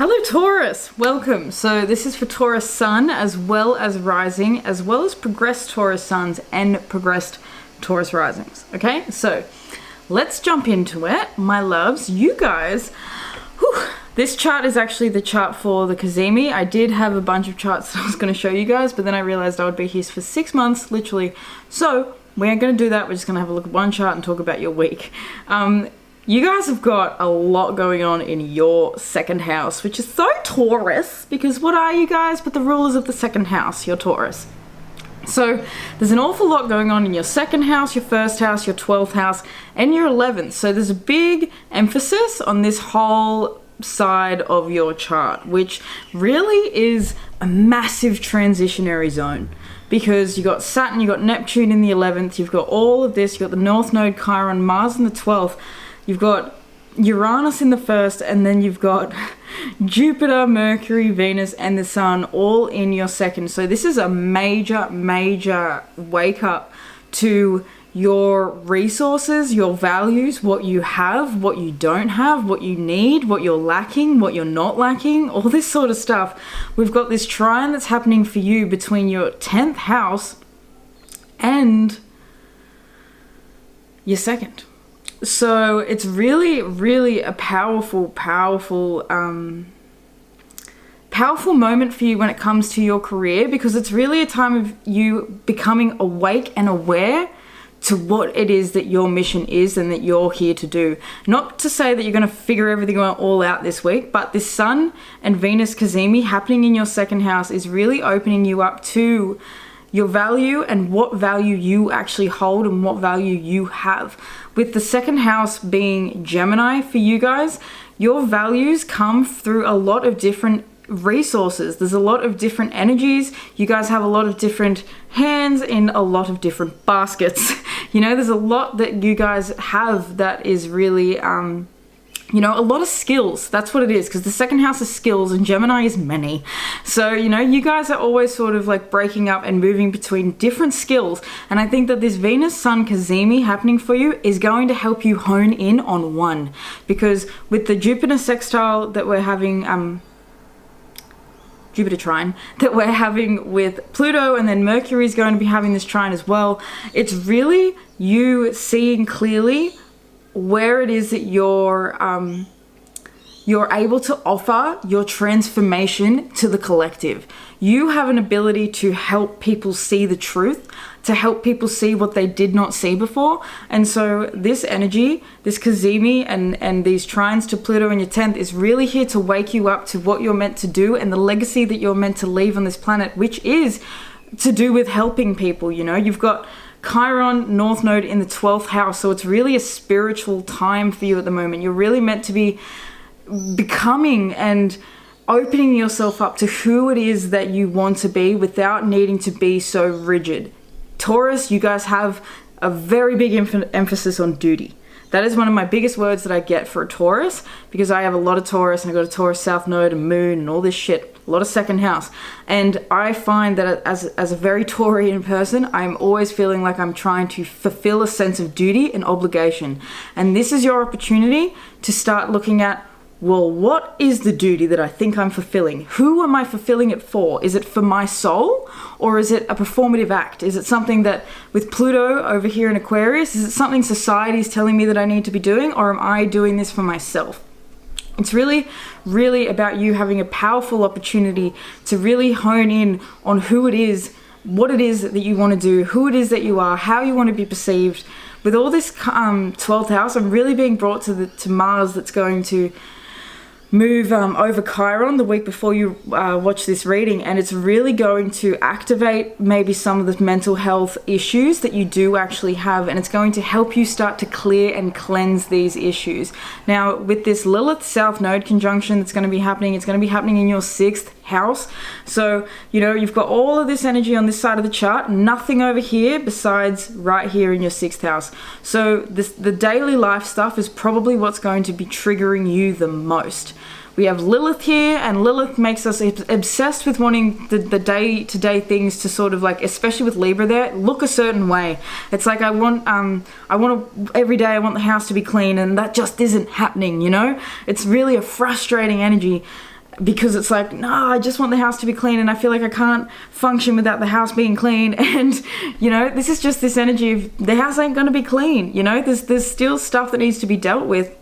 Hello Taurus, welcome. So this is for Taurus Sun as well as rising, as well as progressed Taurus Suns and progressed Taurus risings. Okay, so let's jump into it, my loves. You guys, this chart is actually the chart for the Cazimi. I did have a bunch of charts that I was going to show you guys, but then I realized I would be here for 6 months, literally. So we aren't going to do that. We're just going to have a look at one chart and talk about your week. You guys have got a lot going on in your second house, which is so Taurus, because what are you guys but the rulers of the second house? You're Taurus. So there's an awful lot going on in your second house, your first house, your 12th house, and your 11th. So there's a big emphasis on this whole side of your chart, which really is a massive transitionary zone. Because you got Saturn, you got Neptune in the 11th, you've got all of this, you've got the North Node, Chiron, Mars in the 12th, you've got Uranus in the 1st, and then you've got Jupiter, Mercury, Venus, and the Sun all in your 2nd. So this is a major, major wake up to your resources, your values, what you have, what you don't have, what you need, what you're lacking, what you're not lacking, all this sort of stuff. We've got this trine that's happening for you between your 10th house and your 2nd. So it's really, really a powerful moment for you when it comes to your career, because it's really a time of you becoming awake and aware to what it is that your mission is and that you're here to do. Not to say that you're going to figure everything all out this week, but this Sun and Venus Cazimi happening in your 2nd house is really opening you up to your value and what value you actually hold and what value you have. With the 2nd house being Gemini for you guys, your values come through a lot of different resources. There's a lot of different energies. You guys have a lot of different hands in a lot of different baskets. You know, there's a lot that you guys have that is really, you know, a lot of skills. That's what it is, because the 2nd house is skills and Gemini is many. So, you know, you guys are always sort of like breaking up and moving between different skills. And I think that this Venus Sun Cazimi happening for you is going to help you hone in on one. Because with the Jupiter sextile that we're having, Jupiter trine that we're having with Pluto, and then Mercury is going to be having this trine as well, it's really you seeing clearly where it is that you're able to offer your transformation to the collective. You have an ability to help people see the truth, to help people see what they did not see before. And so this energy, this Cazimi and these trines to Pluto in your 10th is really here to wake you up to what you're meant to do and the legacy that you're meant to leave on this planet, which is to do with helping people. You know, you've got Chiron, North Node in the 12th house. So it's really a spiritual time for you at the moment. You're really meant to be becoming and opening yourself up to who it is that you want to be without needing to be so rigid. Taurus, you guys have a very big emphasis on duty. That is one of my biggest words that I get for a Taurus, because I have a lot of Taurus and I've got a Taurus South Node and Moon and all this shit, a lot of 2nd house. And I find that as a very Taurian person, I'm always feeling like I'm trying to fulfill a sense of duty and obligation. And this is your opportunity to start looking at, well, what is the duty that I think I'm fulfilling? Who am I fulfilling it for? Is it for my soul, or is it a performative act? Is it something that, with Pluto over here in Aquarius, is it something society is telling me that I need to be doing, or am I doing this for myself? It's really, really about you having a powerful opportunity to really hone in on who it is, what it is that you want to do, who it is that you are, how you want to be perceived. With all this 12th house, I'm really being brought to Mars that's going to move over Chiron the week before you watch this reading, and it's really going to activate maybe some of the mental health issues that you do actually have, and it's going to help you start to clear and cleanse these issues. Now, with this Lilith South Node conjunction that's going to be happening, it's going to be happening in your 6th house. So, you know, you've got all of this energy on this side of the chart, nothing over here besides right here in your 6th house. So the daily life stuff is probably what's going to be triggering you the most. We have Lilith here, and Lilith makes us obsessed with wanting the day-to-day things to sort of like, especially with Libra there, look a certain way. It's like every day I want the house to be clean, and that just isn't happening, you know? It's really a frustrating energy. because it's like, no, I just want the house to be clean, and I feel like I can't function without the house being clean. And this is just this energy of the house ain't gonna be clean. There's still stuff that needs to be dealt with.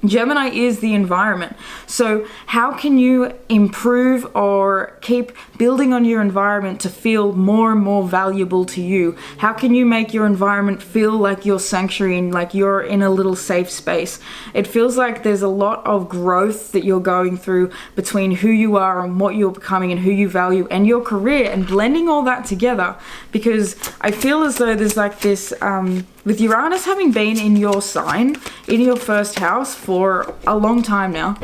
Gemini is the environment. So how can you improve or keep building on your environment to feel more and more valuable to you? How can you make your environment feel like your sanctuary and like you're in a little safe space? It feels like there's a lot of growth that you're going through between who you are and what you're becoming and who you value and your career, and blending all that together, because I feel as though there's like this with Uranus having been in your sign, in your first house for a long time now,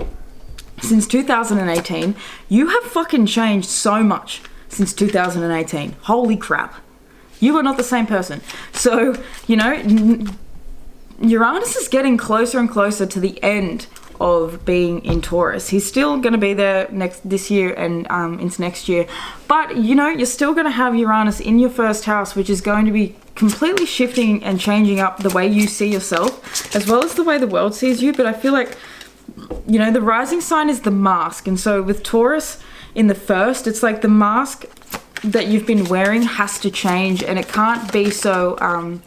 since 2018, you have fucking changed so much since 2018. Holy crap. You are not the same person. So, Uranus is getting closer and closer to the end of being in Taurus. He's still going to be there this year and into next year, but you're still going to have Uranus in your first house, which is going to be completely shifting and changing up the way you see yourself as well as the way the world sees you. But I feel like the rising sign is the mask, and so with Taurus in the first, it's like the mask that you've been wearing has to change, and it can't be so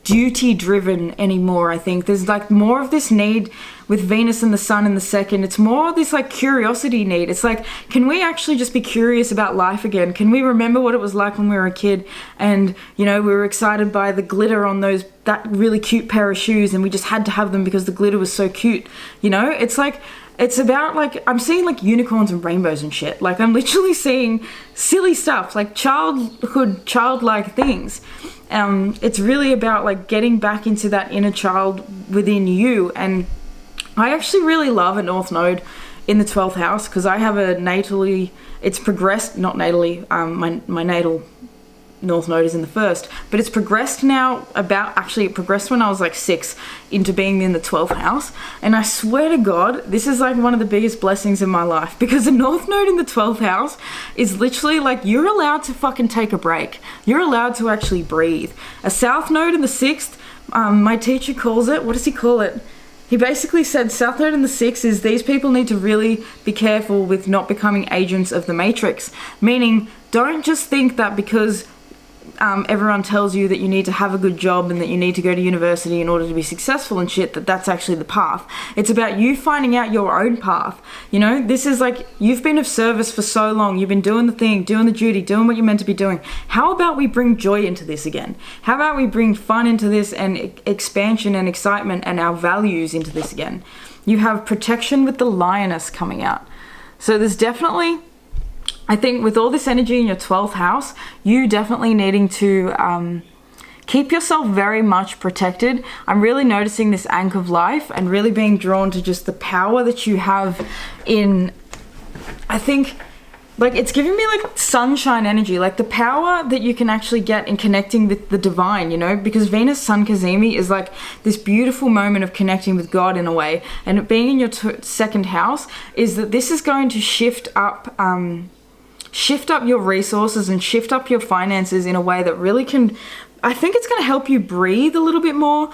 duty driven anymore. I think there's like more of this need with Venus and the Sun in the second. It's more this like curiosity need. It's like, can we actually just be curious about life again? Can we remember what it was like when we were a kid and we were excited by the glitter on that really cute pair of shoes, and we just had to have them because the glitter was so cute? It's like, it's about like, I'm seeing like unicorns and rainbows and shit. Like I'm literally seeing silly stuff, like childlike things. It's really about like getting back into that inner child within you. And I actually really love a North Node in the 12th house, because I have a natally, it's progressed, not natally, my natal North Node is in the first, but it's progressed now it progressed when I was like 6 into being in the 12th house. And I swear to God, this is like one of the biggest blessings in my life, because a North Node in the 12th house is literally like, you're allowed to fucking take a break. You're allowed to actually breathe. A South Node in the 6th, my teacher calls it, what does he call it? He basically said South Node in the 6th is these people need to really be careful with not becoming agents of the matrix. Meaning, don't just think that because everyone tells you that you need to have a good job and that you need to go to university in order to be successful and shit, that's actually the path. It's about you finding out your own path. This is like, you've been of service for so long, you've been doing the thing, doing the duty, doing what you're meant to be doing. How about we bring joy into this again? How about we bring fun into this, and expansion and excitement and our values into this again? You have protection with the lioness coming out. So there's definitely, I think with all this energy in your 12th house, you definitely needing to keep yourself very much protected. I'm really noticing this anchor of life and really being drawn to just the power that you have in, I think, like it's giving me like sunshine energy, like the power that you can actually get in connecting with the divine, because Venus Sun Cazimi is like this beautiful moment of connecting with God in a way. And it being in your second house is that this is going to shift up your resources and shift up your finances in a way that really can, I think it's going to help you breathe a little bit more.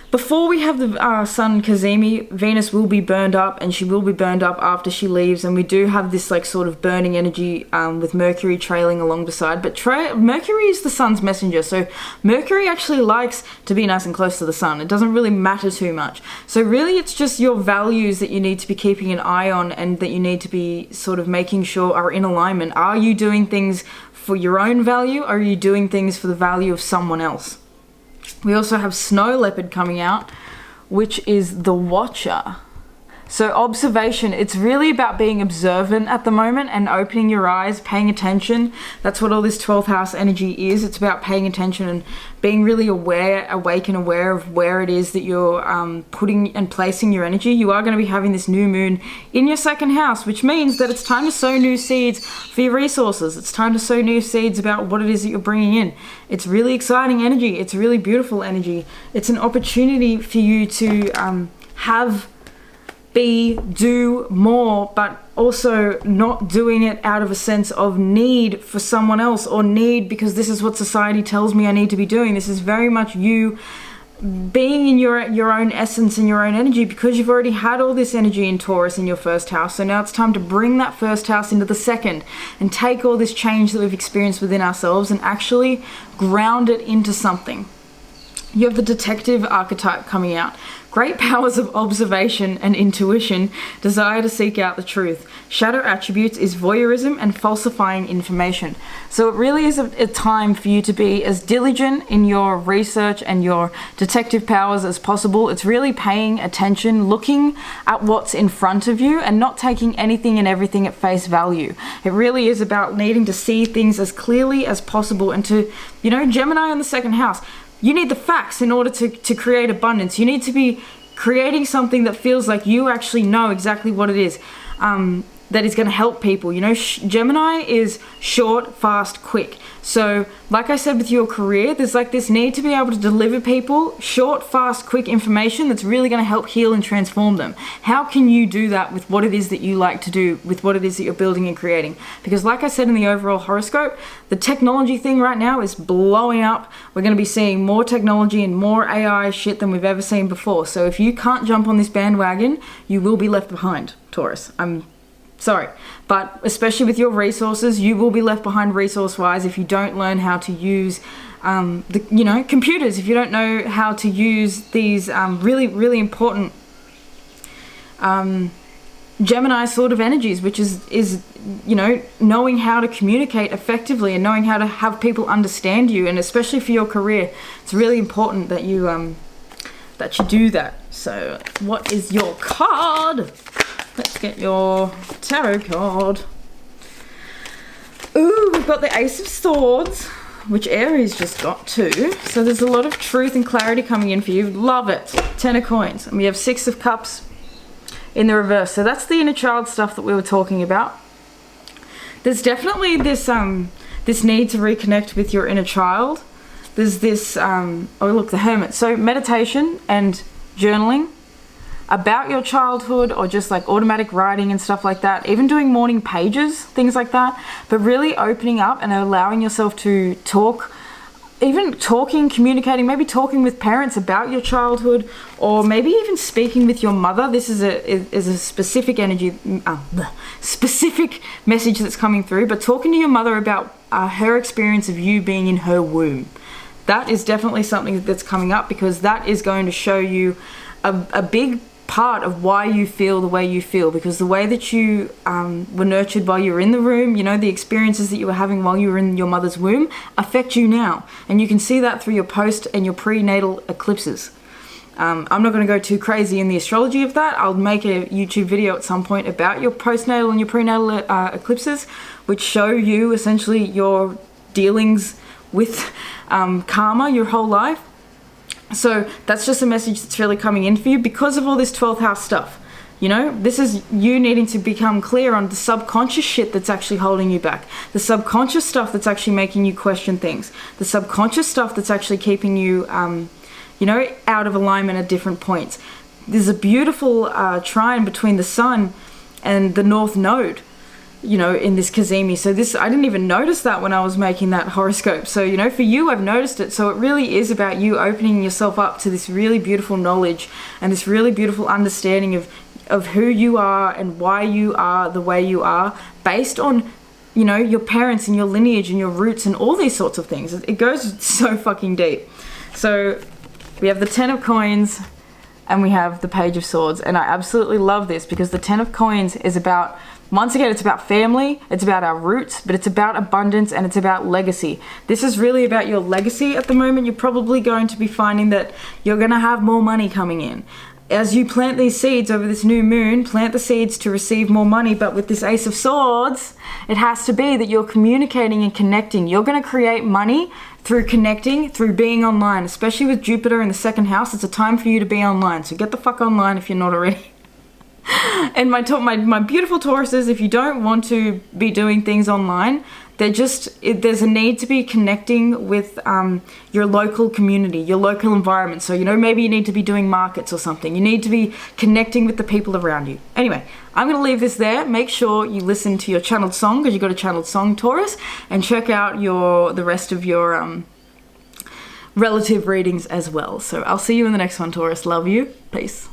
Before we have the Sun Cazimi, Venus will be burned up, and she will be burned up after she leaves, and we do have this like sort of burning energy with Mercury trailing along beside. But Mercury is the sun's messenger, so Mercury actually likes to be nice and close to the sun. It doesn't really matter too much. So really it's just your values that you need to be keeping an eye on, and that you need to be sort of making sure are in alignment. Are you doing things for your own value, or are you doing things for the value of someone else? We also have Snow Leopard coming out, which is the Watcher. So observation, it's really about being observant at the moment and opening your eyes, paying attention. That's what all this 12th house energy is. It's about paying attention and being really awake and aware of where it is that you're putting and placing your energy. You are going to be having this new moon in your second house, which means that it's time to sow new seeds for your resources. It's time to sow new seeds about what it is that you're bringing in. It's really exciting energy. It's really beautiful energy. It's an opportunity for you to do more, but also not doing it out of a sense of need for someone else, or need because this is what society tells me I need to be doing. This is very much you being in your own essence and your own energy, because you've already had all this energy in Taurus in your first house. So now it's time to bring that first house into the second and take all this change that we've experienced within ourselves and actually ground it into something. You have the detective archetype coming out. Great powers of observation and intuition, desire to seek out the truth. Shadow attributes is voyeurism and falsifying information. So it really is a time for you to be as diligent in your research and your detective powers as possible. It's really paying attention, looking at what's in front of you and not taking anything and everything at face value. It really is about needing to see things as clearly as possible and to, you know, Gemini in the second house. You need the facts in order to create abundance. You need to be creating something that feels like you actually know exactly what it is that is going to help people. You know, Gemini is short, fast, quick. So like I said with your career, there's like this need to be able to deliver people short, fast, quick information that's really going to help heal and transform them. How can you do that with what it is that you like to do, with what it is that you're building and creating? Because like I said in the overall horoscope, the technology thing right now is blowing up. We're going to be seeing more technology and more AI shit than we've ever seen before. So if you can't jump on this bandwagon, you will be left behind, Taurus. I'm sorry, but especially with your resources, you will be left behind resource-wise if you don't learn how to use, computers. If you don't know how to use these really, really important Gemini sort of energies, which is knowing how to communicate effectively and knowing how to have people understand you, and especially for your career, it's really important that you do that. So, what is your card? Let's get your tarot card. Ooh, we've got the Ace of Swords, which Aries just got too. So there's a lot of truth and clarity coming in for you. Love it. 10 of Coins. And we have 6 of Cups in the reverse. So that's the inner child stuff that we were talking about. There's definitely this this need to reconnect with your inner child. There's this, oh look, the Hermit. So meditation and journaling about your childhood, or just like automatic writing and stuff like that, even doing morning pages, things like that, but really opening up and allowing yourself to talk, even talking, communicating, maybe talking with parents about your childhood, or maybe even speaking with your mother. This is a specific energy, specific message that's coming through, but talking to your mother about her experience of you being in her womb. That is definitely something that's coming up, because that is going to show you a big part of why you feel the way you feel, because the way that you were nurtured while you were in the womb, you know, the experiences that you were having while you were in your mother's womb affect you now, and you can see that through your post and your prenatal eclipses. I'm not going to go too crazy in the astrology of that. I'll make a YouTube video at some point about your postnatal and your prenatal eclipses, which show you essentially your dealings with karma your whole life. So that's just a message that's really coming in for you because of all this 12th house stuff. You know, this is you needing to become clear on the subconscious shit that's actually holding you back. The subconscious stuff that's actually making you question things. The subconscious stuff that's actually keeping you, out of alignment at different points. There's a beautiful trine between the Sun and the North Node, in this Cazimi. So this, I didn't even notice that when I was making that horoscope. So, for you, I've noticed it. So it really is about you opening yourself up to this really beautiful knowledge and this really beautiful understanding of who you are and why you are the way you are, based on, your parents and your lineage and your roots and all these sorts of things. It goes so fucking deep. So we have the 10 of Coins and we have the Page of Swords. And I absolutely love this, because the 10 of Coins is about, once again, it's about family, it's about our roots, but it's about abundance and it's about legacy. This is really about your legacy at the moment. You're probably going to be finding that you're going to have more money coming in. As you plant these seeds over this new moon, plant the seeds to receive more money, but with this Ace of Swords, it has to be that you're communicating and connecting. You're going to create money through connecting, through being online, especially with Jupiter in the second house. It's a time for you to be online, so get the fuck online if you're not already. And my beautiful Tauruses, if you don't want to be doing things online, there's a need to be connecting with your local community, your local environment. So, maybe you need to be doing markets or something. You need to be connecting with the people around you. Anyway, I'm going to leave this there. Make sure you listen to your channeled song, because you've got a channeled song, Taurus, and check out the rest of your relative readings as well. So I'll see you in the next one, Taurus. Love you. Peace.